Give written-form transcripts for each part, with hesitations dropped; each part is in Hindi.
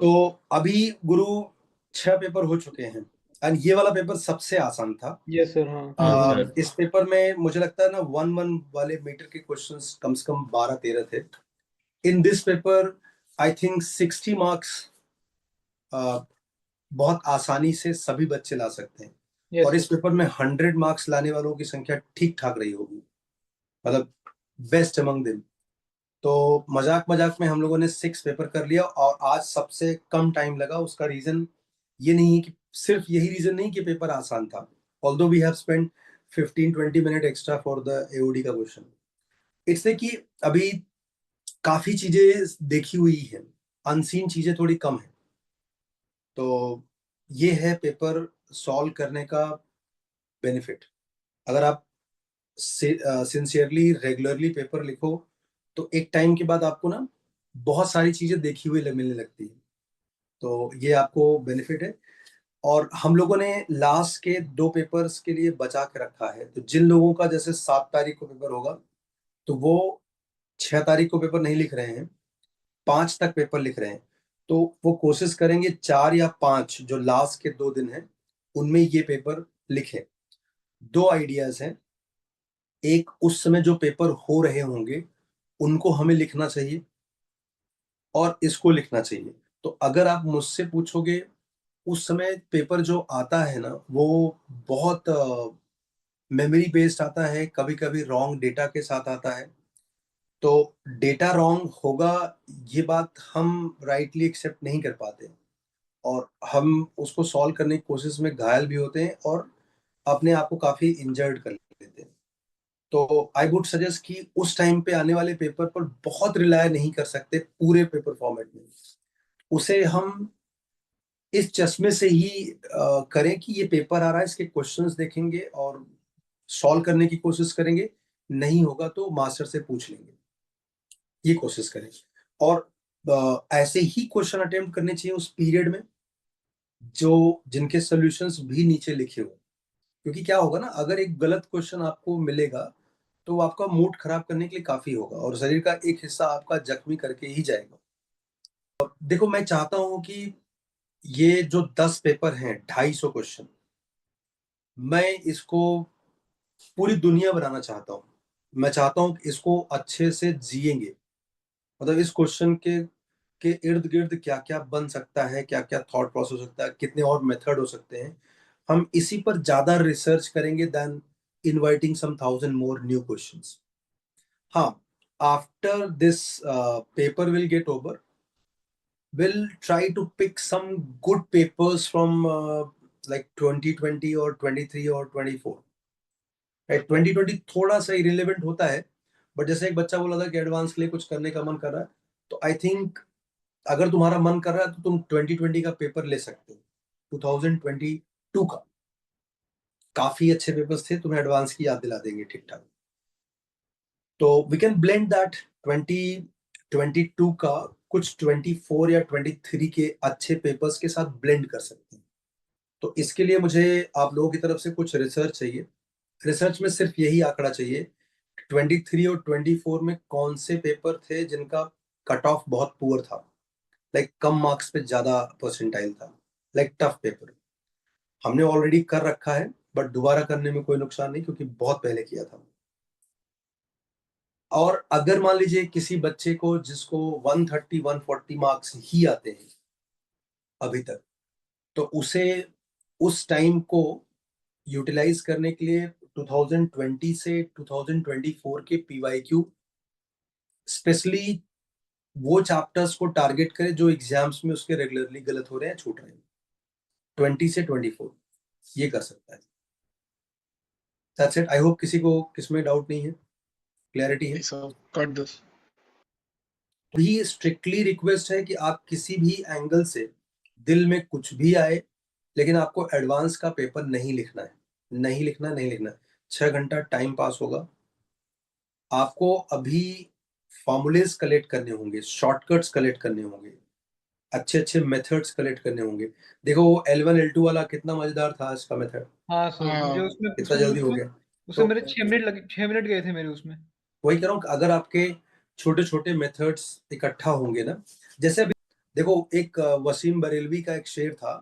तो अभी गुरु 6 पेपर हो चुके हैं एंड ये वाला पेपर सबसे आसान था। Yes sir. हाँ इस पेपर में मुझे लगता है ना 1-1 वाले मीटर के क्वेश्चंस कम से कम 12-13 थे। In this paper I think 60 marks बहुत आसानी से सभी बच्चे ला सकते हैं। यस और इस सर। पेपर में 100 मार्क्स लाने वालों की संख्या ठीक ठाक रही होगी, मतलब बेस्ट अमंग देम। तो मजाक मजाक में हम लोगों ने 6 पेपर कर लिया और आज सबसे कम टाइम लगा। उसका रीजन ये नहीं है कि सिर्फ यही रीजन नहीं कि पेपर आसान था, although we have spent 15-20 minute extra for the AOD का क्वेश्चन। इसलिए कि अभी काफी चीजें देखी हुई है, अनसीन चीजें थोड़ी कम है। तो ये है पेपर सॉल्व करने का बेनिफिट। अगर आप सिंसियरली रेगुलरली पेपर लिखो तो एक टाइम के बाद आपको ना बहुत सारी चीजें देखी हुई मिलने लगती है। तो ये आपको बेनिफिट है। और हम लोगों ने लास्ट के 2 पेपर्स के लिए बचा के रखा है। तो जिन लोगों का जैसे 7 तारीख को पेपर होगा तो वो 6 तारीख को पेपर नहीं लिख रहे हैं, 5 तक पेपर लिख रहे हैं। तो वो कोशिश करेंगे 4 या 5 जो लास्ट के 2 दिन हैं उनमें ये पेपर लिखें। 2 आइडियाज हैं। एक, उस समय जो पेपर हो रहे होंगे उनको हमें लिखना चाहिए और इसको लिखना चाहिए। तो अगर आप मुझसे पूछोगे, उस समय पेपर जो आता है ना वो बहुत मेमोरी बेस्ड आता है, कभी कभी रॉन्ग डेटा के साथ आता है। तो डेटा रॉन्ग होगा ये बात हम राइटली एक्सेप्ट नहीं कर पाते और हम उसको सॉल्व करने की कोशिश में घायल भी होते हैं और अपने आप को काफी इंजर्ड कर लेते हैं। तो आई वुड सजेस्ट कि उस टाइम पे आने वाले पेपर पर बहुत रिलाय नहीं कर सकते पूरे पेपर फॉर्मेट में। उसे हम इस चश्मे से ही करें कि ये पेपर आ रहा है, इसके क्वेश्चंस देखेंगे और सॉल्व करने की कोशिश करेंगे। नहीं होगा तो मास्टर से पूछ लेंगे, ये कोशिश करें। और ऐसे ही क्वेश्चन अटेम्प्ट करने चाहिए उस पीरियड में जो जिनके सॉल्यूशंस भी नीचे लिखे हो। क्योंकि क्या होगा ना, अगर एक गलत क्वेश्चन आपको मिलेगा तो वो आपका मूड खराब करने के लिए काफी होगा और शरीर का एक हिस्सा आपका जख्मी करके ही जाएगा। और देखो, मैं चाहता हूं कि ये जो 10 पेपर हैं, 250 क्वेश्चन, मैं इसको पूरी दुनिया बनाना चाहता हूँ। मैं चाहता हूँ कि इसको अच्छे से जिएंगे, मतलब इस क्वेश्चन के इर्द गिर्द क्या क्या बन सकता है, क्या क्या थॉट प्रोसेस हो सकता है, कितने और मेथड हो सकते हैं। हम इसी पर ज्यादा रिसर्च करेंगे देन इनवाइटिंग सम 1000 मोर न्यू क्वेश्चंस। हाँ, after this paper will get over, we'll try to pick some good papers from like 2020 or 23 or 24। right? 2020 थोड़ा सा irrelevant होता है, बट जैसे एक बच्चा बोला था कि एडवांस के लिए कुछ करने का मन कर रहा है, तो आई थिंक अगर तुम्हारा मन कर रहा है तो तुम 2020 का पेपर ले सकते हो। 2022 का काफी अच्छे पेपर्स थे, तुम्हें एडवांस की याद दिला देंगे ठीक ठाक। तो वी कैन ब्लेंड दैट 2022 का कुछ 24 या 23 के अच्छे पेपर्स के साथ ब्लेंड कर सकते हैं। तो इसके लिए मुझे आप लोगों की तरफ से कुछ रिसर्च चाहिए। रिसर्च में सिर्फ यही आंकड़ा चाहिए, 23 और 24 में कौन से पेपर थे जिनका कट ऑफ बहुत पुअर था, लाइक कम मार्क्स पे ज्यादा परसेंटाइल था, लाइक टफ पेपर। हमने ऑलरेडी कर रखा है बट दोबारा करने में कोई नुकसान नहीं क्योंकि बहुत पहले किया था। और अगर मान लीजिए किसी बच्चे को जिसको 130-140 मार्क्स ही आते हैं अभी तक, तो उसे उस टाइम को यूटिलाइज करने के लिए 2020 से 2024 के पीवाईक्यू, स्पेशली वो चैप्टर्स को टारगेट करें जो एग्जाम्स में उसके रेगुलरली गलत हो रहे हैं, छूट रहे हैं। 20 से 24 ये कर सकता है। That's it. आई होप किसी को किसमें डाउट नहीं है, क्लैरिटी है। Cut this. भी स्ट्रिक्टली रिक्वेस्ट है कि आप किसी भी एंगल से, दिल में कुछ भी आए, लेकिन आपको एडवांस का पेपर नहीं लिखना है। नहीं लिखना, नहीं लिखना। 6 घंटा टाइम पास होगा। आपको अभी फॉर्मूलेज कलेक्ट करने होंगे, शॉर्टकट्स कलेक्ट करने होंगे, अच्छे अच्छे मेथड्स कलेक्ट करने होंगे। देखो वो L1 L2 वाला कितना मजेदार था इसका मेथड, हाँ सर, मुझे उसमें कितना जल्दी हो गया। उसमें तो मेरे 6 मिनट लगे, 6 मिनट गए थे मेरे उसमें। वही कह रहा हूँ, अगर आपके छोटे छोटे मेथड्स इकट्ठा होंगे ना, जैसे अभी देखो, एक वसीम बरेलवी का एक शेर था,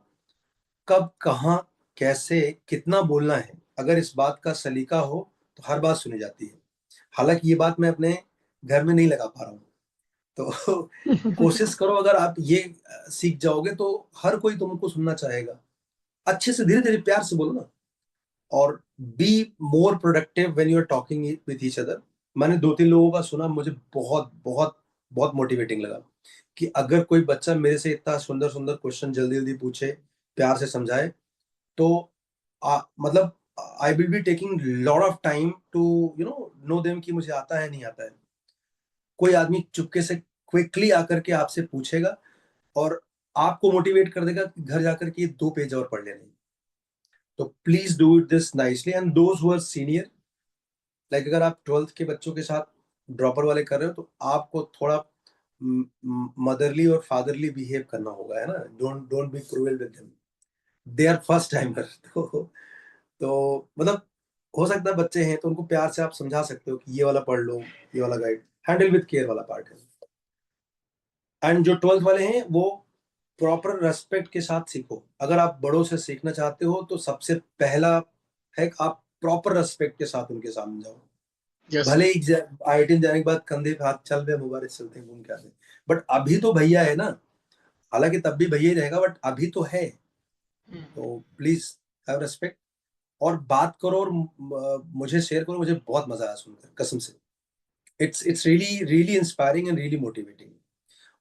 कब कहाँ कैसे कितना बोलना है, अगर इस बात का सलीका हो तो हर बात सुनी जाती है। हालांकि ये बात मैं अपने घर में नहीं लगा पा रहा हूँ, तो कोशिश करो, अगर आप ये सीख जाओगे तो हर कोई तुमको सुनना चाहेगा। अच्छे से धीरे धीरे प्यार से बोलो ना, और be more productive when you are talking with each other. मैंने 2-3 लोगों का सुना, मुझे बहुत बहुत बहुत मोटिवेटिंग लगा कि अगर कोई बच्चा मेरे से इतना सुंदर सुंदर क्वेश्चन जल्दी जल्दी पूछे, प्यार से समझाए, तो मतलब I will be taking lot of time to know them कि मुझे आता है नहीं आता है। कोई आदमी चुपके से क्विकली आकर के आपसे पूछेगा और आपको मोटिवेट कर देगा कि घर जाकर के 2 पेज और पढ़ लेने। तो please do it this nicely, and those who are senior, like अगर आप 12th के बच्चों के साथ ड्रॉपर वाले कर रहे हो तो आपको थोड़ा मदरली और फादरली बिहेव करना होगा, है ना। Don't don't be cruel with them, they are first timer. मतलब हो सकता है बच्चे हैं तो उनको प्यार से आप समझा सकते हो कि ये वाला पढ़ लो, ये वाला गाइड, हैंडल विद केयर वाला पार्ट है। एंड जो 12th वाले हैं वो प्रॉपर रेस्पेक्ट के साथ सीखो। अगर आप बड़ों से सीखना चाहते हो तो सबसे पहला है कि आप प्रॉपर रेस्पेक्ट के साथ उनके सामने जाओ। यस भले ही IIT में जाने के बाद कंधे पे हाथ चल रहे मुबारक चलते हैं घूम के आते, बट अभी तो भैया है ना। हालांकि तब भी भैया ही रहेगा, बट अभी तो है। तो प्लीज हैव रेस्पेक्ट और बात करो, और मुझे शेयर करो। मुझे बहुत मजा आया सुनकर, कसम से। It's really really inspiring and really motivating.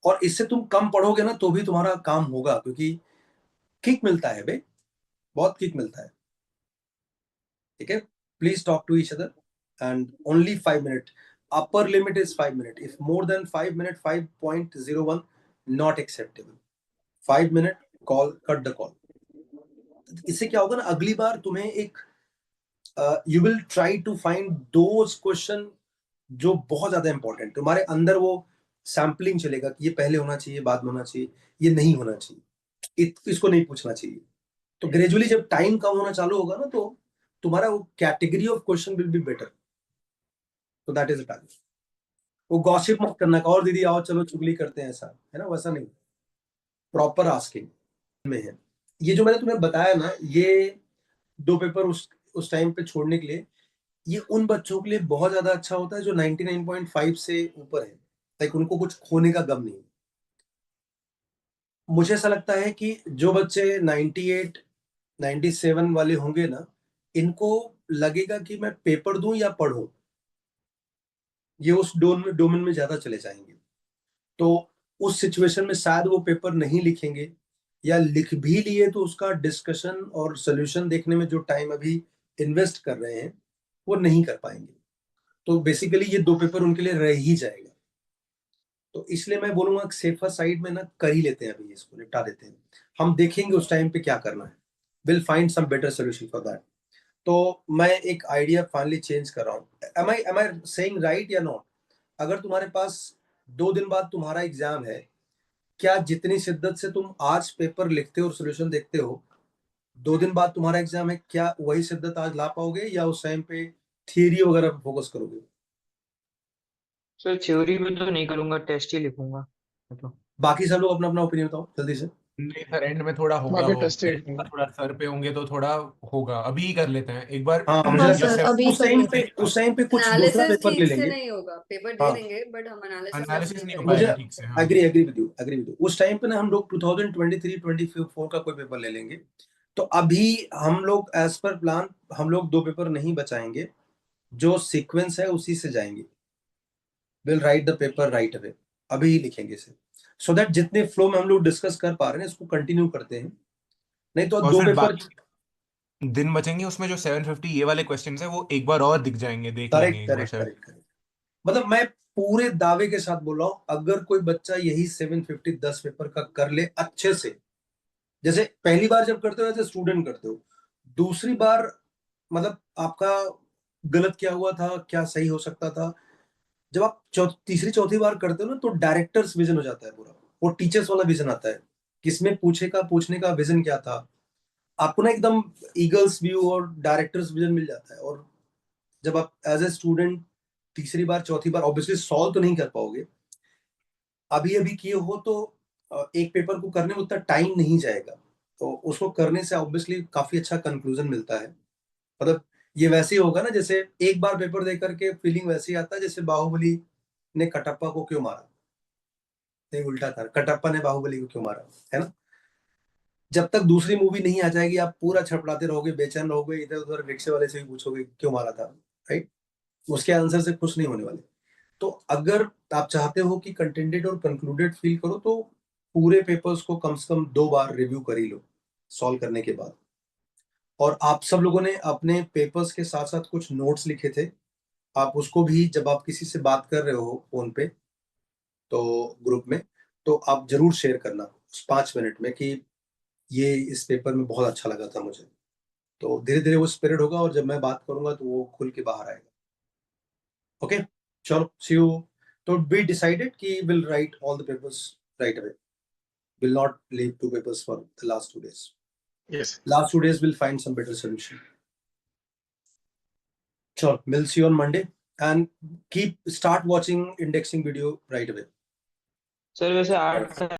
और इससे तुम कम पढ़ोगे ना तो भी तुम्हारा काम होगा, क्योंकि किक मिलता है बे, बहुत किक मिलता है। ठीक है, please talk to each other and only 5 minute. Upper limit is 5 minute, if more than 5 minute, 5.01, not acceptable. 5 minute, call cut the call. इससे क्या होगा ना, अगली बार तुम्हें एक you will try to find those question जो बहुत ज्यादा इंपॉर्टेंट, तुम्हारे अंदर वो सैम्पलिंग चलेगा कि ये पहले होना चाहिए, बाद में होना चाहिए, ये नहीं होना चाहिए, इसको नहीं पूछना चाहिए। तो ग्रेजुअली जब टाइम कम होना चालू होगा ना, तो तुम्हारा वो category of question will be better. तो दैट इज अ टारगेट। वो गॉसिप मत करना का और दीदी आओ चलो चुगली करते हैं, ऐसा है ना, वैसा नहीं। प्रॉपर आस्किंग में है। ये जो मैंने तुम्हें बताया ना, ये 2 पेपर उस टाइम पे छोड़ने के लिए, ये उन बच्चों के लिए बहुत ज्यादा अच्छा होता है जो 99.5 से ऊपर है, लाइक उनको कुछ खोने का गम नहीं। मुझे ऐसा लगता है कि जो बच्चे 98 97 वाले होंगे ना, इनको लगेगा कि मैं पेपर दूं या पढ़ूं, ये उस डोमेन में ज्यादा चले जाएंगे। तो उस सिचुएशन में शायद वो पेपर नहीं लिखेंगे, या लिख भी लिए तो उसका डिस्कशन और सोल्यूशन देखने में जो टाइम अभी इन्वेस्ट कर रहे हैं वो नहीं कर पाएंगे। तो बेसिकली ये 2 पेपर उनके लिए रह ही जाएगा। तो इसलिए मैं बोलूंगा कि सेफर साइड में ना कर ही लेते हैं, अभी इसको निपटा देते हैं। हम देखेंगे उस टाइम पे क्या करना है, will find some better solution for that. तो मैं एक आइडिया फाइनली चेंज कर रहा हूँ। एम आई सेइंग राइट या नॉट? अगर तुम्हारे पास 2 दिन बाद तुम्हारा एग्जाम है, क्या जितनी शिद्दत से तुम आज पेपर लिखते हो और सोल्यूशन देखते हो, 2 दिन बाद तुम्हारा एग्जाम है, क्या वही शिद्दत आज ला पाओगे, या उस टाइम पे थियरी वगैरह पे फोकस करोगे? सर थ्योरी में तो नहीं करूंगा, टेस्ट ही लिखूंगा तो। बाकी सब लोग अपना अपना ओपिनियन बताओ जल्दी से। नहीं सर, एंड में थोड़ा होगा बाकी वो टेस्ट ही पहले लिखूंगा। थोड़ा सर पे होंगे तो थोड़ा होगा। अभी ही कर लेते हैं एक बार। हाँ, मुझे हाँ लगता जो सर, है अभी उस कर टाइम लेते पे हैं। उस टाइम पे कुछ दूसरा एनालिसिस पेपर ले ठीक से लेंगे। नहीं होगा, पेपर दे हाँ, देंगे बट हम एनालिसिस वैसे एनालिसिस नहीं नहीं हो करेंगे। मुझे पाएगा ठीक से। हाँ एग्री विद यू उस टाइम पे ना हम लोग 2023-24 का कोई पेपर ले लेंगे। तो अभी हम लोग एज पर प्लान हम लोग 2 पेपर नहीं बचाएंगे, जो सीक्वेंस है उसी से जाएंगे। Will write the paper right away, अभी ही लिखेंगे इसे, सो दैट जितने फ्लो में हम लोग डिस्कस कर पा रहे हैं इसको कंटिन्यू करते हैं। नहीं तो और दो फिर पेपर बाकी दिन बचेंगे उसमें जो 750 ये वाले क्वेश्चंस है वो एक बार और दिख जाएंगे, देख लेंगे करेक्ट एक बार करेक्ट शायद। Correct correct. मतलब मैं पूरे दावे के साथ बोल रहा हूं, अगर कोई बच्चा यही 750 10 पेपर का कर ले अच्छे से, जैसे पहली बार जब करते हो जैसे स्टूडेंट करते हो, दूसरी बार मतलब आपका गलत क्या हुआ था, क्या सही हो सकता था, जब आप तीसरी चौथी बार करते हो ना, तो डायरेक्टर्स विजन हो जाता है पूरा, वो टीचर्स वाला विजन आता है, किसमें पूछने का विजन क्या था आपको ना, एकदम ईगल्स व्यू और डायरेक्टर्स विजन मिल जाता है। और जब आप एज ए स्टूडेंट तीसरी बार चौथी बार ऑब्वियसली सॉल्व तो नहीं कर पाओगे, अभी अभी किए हो तो एक पेपर को करने में उतना टाइम नहीं जाएगा, तो उसको करने से ऑब्वियसली काफी अच्छा कंक्लूजन मिलता है। मतलब ये वैसे ही होगा ना, जैसे एक बार पेपर दे करके फीलिंग वैसे ही आता है जैसे बाहुबली ने कटप्पा को क्यों मारा, नहीं उल्टा था, कटप्पा ने बाहुबली को क्यों मारा, है ना। जब तक दूसरी मूवी नहीं आ जाएगी आप पूरा छटपटाते रहोगे, बेचैन रहोगे, इधर उधर रिक्शे वाले से भी पूछोगे क्यों मारा था, राइट। उसके आंसर से खुश नहीं होने वाले। तो अगर आप चाहते हो कि कंटेंटेड और कंक्लूडेड फील करो तो पूरे पेपर्स को कम से कम 2 बार रिव्यू कर ही लो सॉल्व करने के बाद। और आप सब लोगों ने अपने पेपर्स के साथ साथ कुछ नोट्स लिखे थे, आप उसको भी जब आप किसी से बात कर रहे हो फोन पे तो ग्रुप में, तो आप जरूर शेयर करना उस 5 मिनट में कि ये इस पेपर में बहुत अच्छा लगा था मुझे। तो धीरे धीरे वो स्पिरिट होगा और जब मैं बात करूंगा तो वो खुल के बाहर आएगा। ओके, चलो सी यू। तो बी डिसाइडेड कि will write all the papers right away, will not leave 2 papers for the last 2 days. Yes. Last 2 days we'll find some better solution. Sure, we'll see you on Monday and start watching indexing video right away. Sir वैसे 8